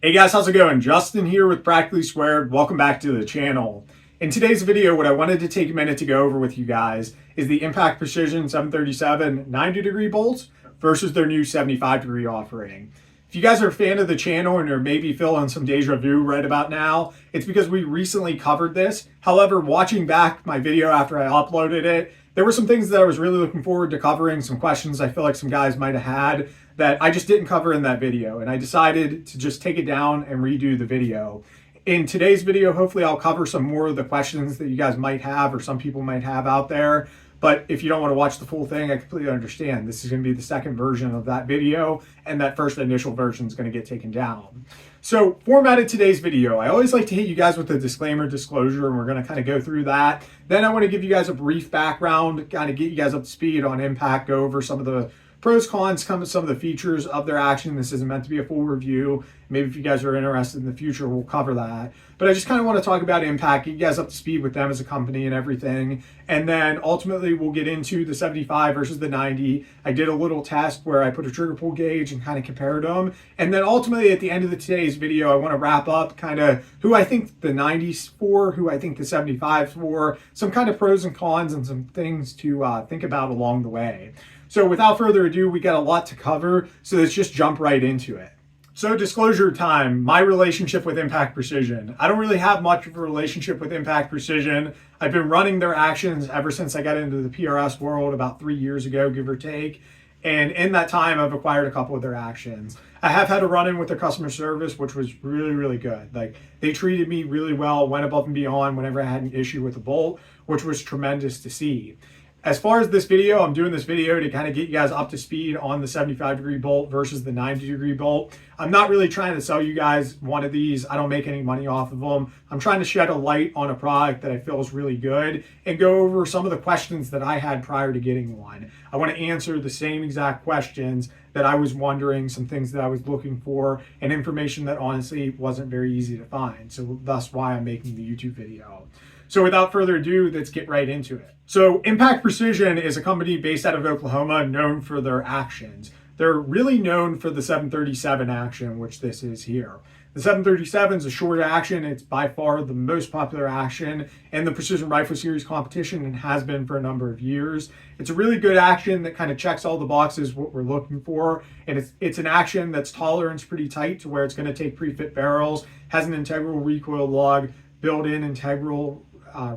Hey guys, how's it going? Justin here with Practically Squared. Welcome back to the channel. In today's video, what I wanted to take a minute to go over with you guys is the Impact Precision 737 90-degree bolts versus their new 75-degree offering. If you guys are a fan of the channel and are maybe feeling some deja vu right about now, it's because we recently covered this. However, watching back my video after I uploaded it, there were some things that I was really looking forward to covering, some questions I feel like some guys might have had that I just didn't cover in that video, and I decided to just take it down and redo the video. In today's video, hopefully I'll cover some more of the questions that you guys might have or some people might have out there. But if you don't want to watch the full thing, I completely understand. This is going to be the second version of that video, and that first initial version is going to get taken down. So, formatted today's video, I always like to hit you guys with a disclaimer disclosure, and we're going to kind of go through that. Then I want to give you guys a brief background, kind of get you guys up to speed on Impact, go over some of the pros, cons, some of the features of their action. This isn't meant to be a full review. Maybe if you guys are interested in the future, we'll cover that. But I just kind of want to talk about Impact, get you guys up to speed with them as a company and everything. And then ultimately we'll get into the 75 versus the 90. I did a little test where I put a trigger pull gauge and kind of compared them. And then ultimately at the end of today's video, I want to wrap up kind of who I think the 90's for, who I think the 75's for, some kind of pros and cons and some things to think about along the way. So without further ado, we got a lot to cover, so let's just jump right into it. So disclosure time, my relationship with Impact Precision. I don't really have much of a relationship with Impact Precision. I've been running their actions ever since I got into the PRS world about 3 years ago, give or take. And in that time, I've acquired a couple of their actions. I have had a run-in with their customer service, which was really, really good. Like, they treated me really well, went above and beyond whenever I had an issue with a bolt, which was tremendous to see. As far as this video, I'm doing this video to kind of get you guys up to speed on the 75-degree bolt versus the 90-degree bolt. I'm not really trying to sell you guys one of these. I don't make any money off of them. I'm trying to shed a light on a product that I feel is really good and go over some of the questions that I had prior to getting one. I want to answer the same exact questions that I was wondering, some things that I was looking for, and information that honestly wasn't very easy to find. So that's why I'm making the YouTube video. So without further ado, let's get right into it. So Impact Precision is a company based out of Oklahoma known for their actions. They're really known for the 737 action, which this is here. The 737 is a short action. It's by far the most popular action in the Precision Rifle Series competition and has been for a number of years. It's a really good action that kind of checks all the boxes what we're looking for. And it's an action that's tolerance pretty tight to where it's going to take pre-fit barrels, has an integral recoil lug, built-in integral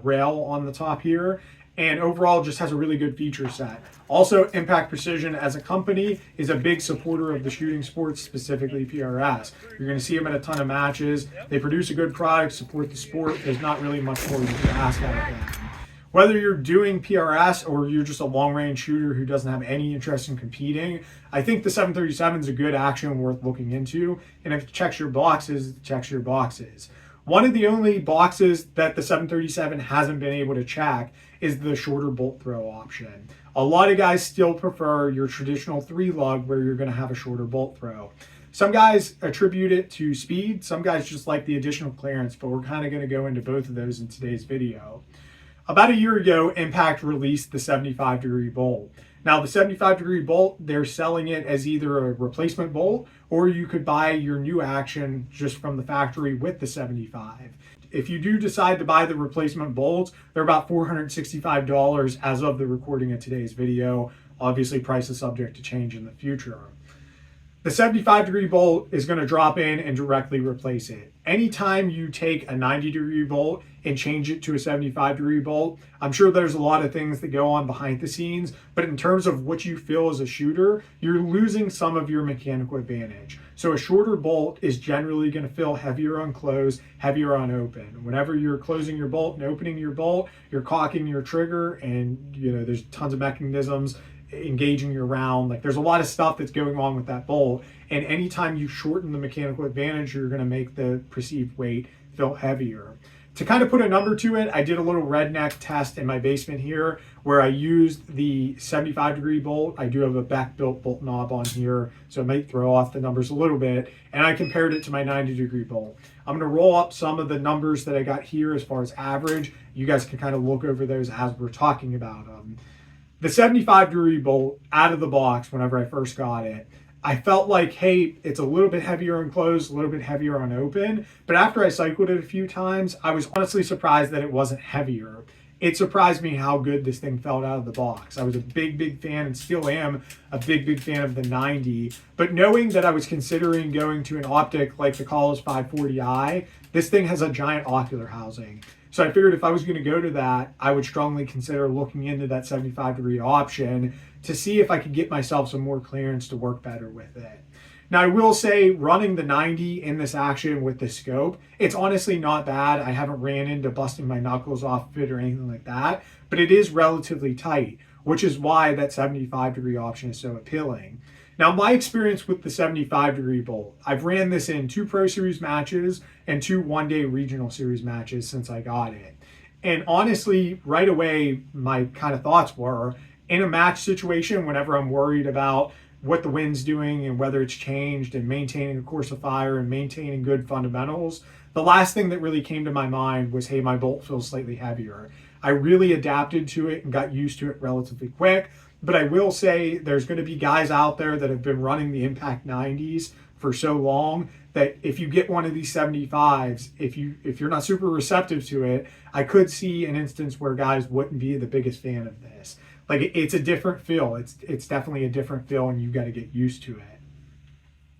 rail on the top here, and overall just has a really good feature set. Also, Impact Precision as a company is a big supporter of the shooting sports, specifically PRS. You're going to see them at a ton of matches. They produce a good product, support the sport. There's not really much more you can ask out of them. Whether you're doing PRS or you're just a long-range shooter who doesn't have any interest in competing, I think the 737 is a good action worth looking into. And if it checks your boxes, it checks your boxes. One of the only boxes that the 737 hasn't been able to check is the shorter bolt throw option. A lot of guys still prefer your traditional 3-lug where you're going to have a shorter bolt throw. Some guys attribute it to speed, some guys just like the additional clearance, but we're kind of going to go into both of those in today's video. About a year ago, Impact released the 75-degree bolt. Now, the 75-degree bolt, they're selling it as either a replacement bolt or you could buy your new action just from the factory with the 75. If you do decide to buy the replacement bolts, they're about $465 as of the recording of today's video. Obviously, price is subject to change in the future. The 75-degree bolt is going to drop in and directly replace it. Anytime you take a 90-degree bolt and change it to a 75-degree bolt, I'm sure there's a lot of things that go on behind the scenes, but in terms of what you feel as a shooter, you're losing some of your mechanical advantage. So a shorter bolt is generally going to feel heavier on close, heavier on open. Whenever you're closing your bolt and opening your bolt, you're cocking your trigger, and there's tons of mechanisms engaging your round. Like, there's a lot of stuff that's going on with that bolt, and anytime you shorten the mechanical advantage, you're going to make the perceived weight feel heavier. To kind of put a number to it, I did a little redneck test in my basement here where I used the 75-degree bolt. I do have a back-built bolt knob on here, so it might throw off the numbers a little bit, and I compared it to my 90-degree bolt. I'm going to roll up some of the numbers that I got here as far as average. You guys can kind of look over those as we're talking about them. The 75-degree bolt out of the box, whenever I first got it, I felt like, hey, it's a little bit heavier on closed, a little bit heavier on open. But after I cycled it a few times, I was honestly surprised that it wasn't heavier. It surprised me how good this thing felt out of the box. I was a big fan and still am a big fan of the 90. But knowing that I was considering going to an optic like the Kahles 540i, this thing has a giant ocular housing. So I figured if I was going to go to that, I would strongly consider looking into that 75-degree option to see if I could get myself some more clearance to work better with it. Now, I will say running the 90 in this action with the scope, it's honestly not bad. I haven't ran into busting my knuckles off of it or anything like that, but it is relatively tight, which is why that 75-degree option is so appealing. Now, my experience with the 75-degree bolt, I've ran this in 2 Pro Series matches and 2 one-day regional series matches since I got it. And honestly, right away, my kind of thoughts were, in a match situation, whenever I'm worried about what the wind's doing and whether it's changed and maintaining a course of fire and maintaining good fundamentals, the last thing that really came to my mind was, hey, my bolt feels slightly heavier. I really adapted to it and got used to it relatively quick. But I will say there's going to be guys out there that have been running the Impact 90s for so long that if you get one of these 75s, if you're not super receptive to it, I could see an instance where guys wouldn't be the biggest fan of this. Like, it's a different feel. It's definitely a different feel, and you've got to get used to it.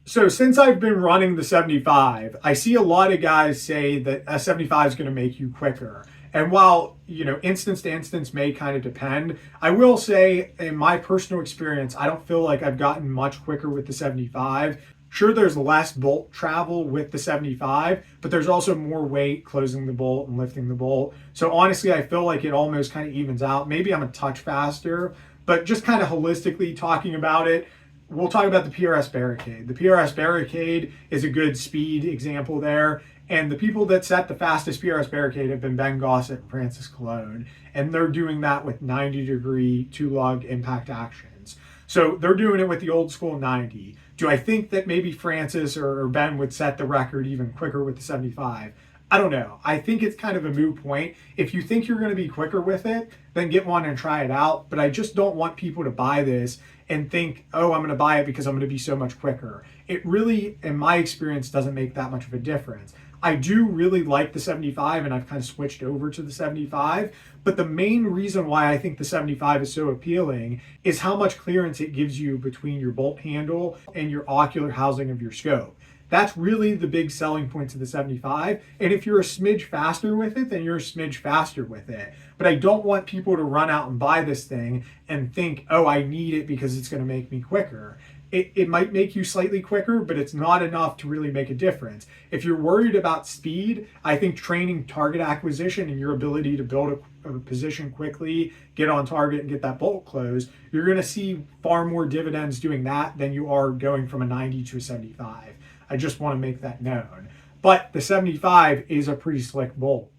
So since I've been running the 75, I see a lot of guys say that a 75 is going to make you quicker. And while, instance to instance may kind of depend, I will say in my personal experience, I don't feel like I've gotten much quicker with the 75. Sure, there's less bolt travel with the 75, but there's also more weight closing the bolt and lifting the bolt. So honestly, I feel like it almost kind of evens out. Maybe I'm a touch faster, but just kind of holistically talking about it, we'll talk about the PRS Barricade. The PRS Barricade is a good speed example there. And the people that set the fastest PRS Barricade have been Ben Gossett and Francis Cologne. And they're doing that with 90-degree 2-lug impact actions. So they're doing it with the old school 90. Do I think that maybe Francis or Ben would set the record even quicker with the 75? I don't know. I think it's kind of a moot point. If you think you're going to be quicker with it, then get one and try it out. But I just don't want people to buy this and think, oh, I'm going to buy it because I'm going to be so much quicker. It really, in my experience, doesn't make that much of a difference. I do really like the 75, and I've kind of switched over to the 75. But the main reason why I think the 75 is so appealing is how much clearance it gives you between your bolt handle and your ocular housing of your scope. That's really the big selling points of the 75. And if you're a smidge faster with it, then you're a smidge faster with it. But I don't want people to run out and buy this thing and think, oh, I need it because it's going to make me quicker. It might make you slightly quicker, but it's not enough to really make a difference. If you're worried about speed, I think training target acquisition and your ability to build a position quickly, get on target and get that bolt closed, you're going to see far more dividends doing that than you are going from a 90 to a 75. I just want to make that known. But the 75 is a pretty slick bolt.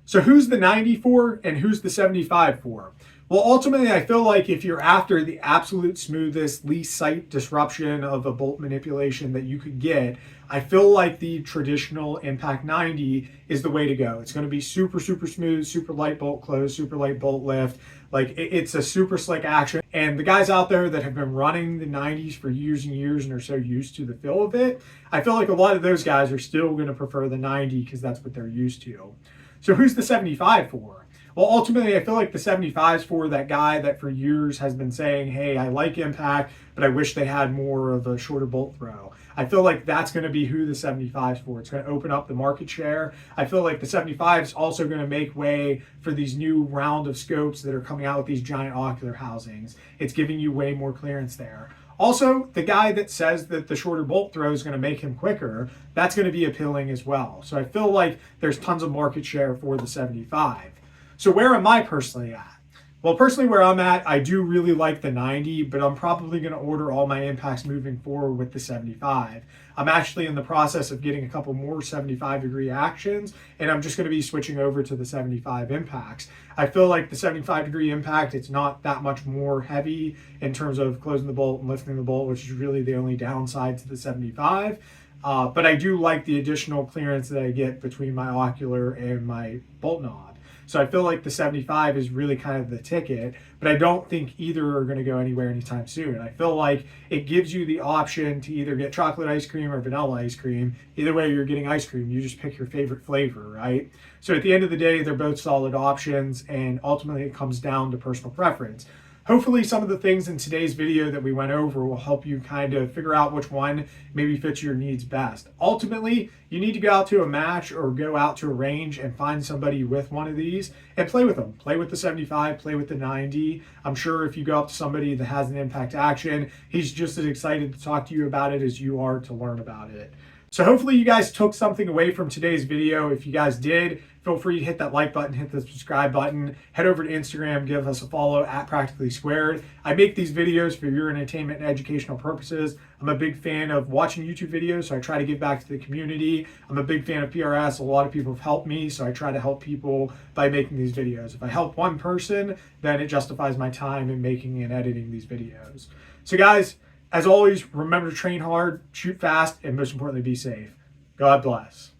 So who's the 90 for and who's the 75 for? Well, ultimately, I feel like if you're after the absolute smoothest, least sight disruption of a bolt manipulation that you could get, I feel like the traditional Impact 90 is the way to go. It's going to be super smooth, super light bolt close, super light bolt lift. Like, it's a super slick action. And the guys out there that have been running the 90s for years and years and are so used to the feel of it, I feel like a lot of those guys are still going to prefer the 90 because that's what they're used to. So who's the 75 for? Well, ultimately, I feel like the 75 is for that guy that for years has been saying, hey, I like Impact, but I wish they had more of a shorter bolt throw. I feel like that's going to be who the 75 is for. It's going to open up the market share. I feel like the 75 is also going to make way for these new round of scopes that are coming out with these giant ocular housings. It's giving you way more clearance there. Also, the guy that says that the shorter bolt throw is going to make him quicker, that's going to be appealing as well. So I feel like there's tons of market share for the 75. So where am I personally at? Well, personally where I'm at, I do really like the 90, but I'm probably going to order all my impacts moving forward with the 75. I'm actually in the process of getting a couple more 75-degree actions, and I'm just going to be switching over to the 75 impacts. I feel like the 75-degree impact, it's not that much more heavy in terms of closing the bolt and lifting the bolt, which is really the only downside to the 75. But I do like the additional clearance that I get between my ocular and my bolt knob. So I feel like the 75 is really kind of the ticket, but I don't think either are going to go anywhere anytime soon. I feel like it gives you the option to either get chocolate ice cream or vanilla ice cream. Either way, you're getting ice cream. You just pick your favorite flavor, right? So at the end of the day, they're both solid options, and ultimately it comes down to personal preference. Hopefully some of the things in today's video that we went over will help you kind of figure out which one maybe fits your needs best. Ultimately, you need to go out to a match or go out to a range and find somebody with one of these and play with them. Play with the 75, play with the 90. I'm sure if you go up to somebody that has an Impact Action, he's just as excited to talk to you about it as you are to learn about it. So hopefully you guys took something away from today's video. If you guys did, feel free to hit that like button, hit the subscribe button, head over to Instagram, give us a follow at Practically Squared. I make these videos for your entertainment and educational purposes. I'm a big fan of watching YouTube videos, so I try to give back to the community. I'm a big fan of PRS. A lot of people have helped me, so I try to help people by making these videos. If I help one person, then it justifies my time in making and editing these videos. So guys, as always, remember to train hard, shoot fast, and most importantly, be safe. God bless.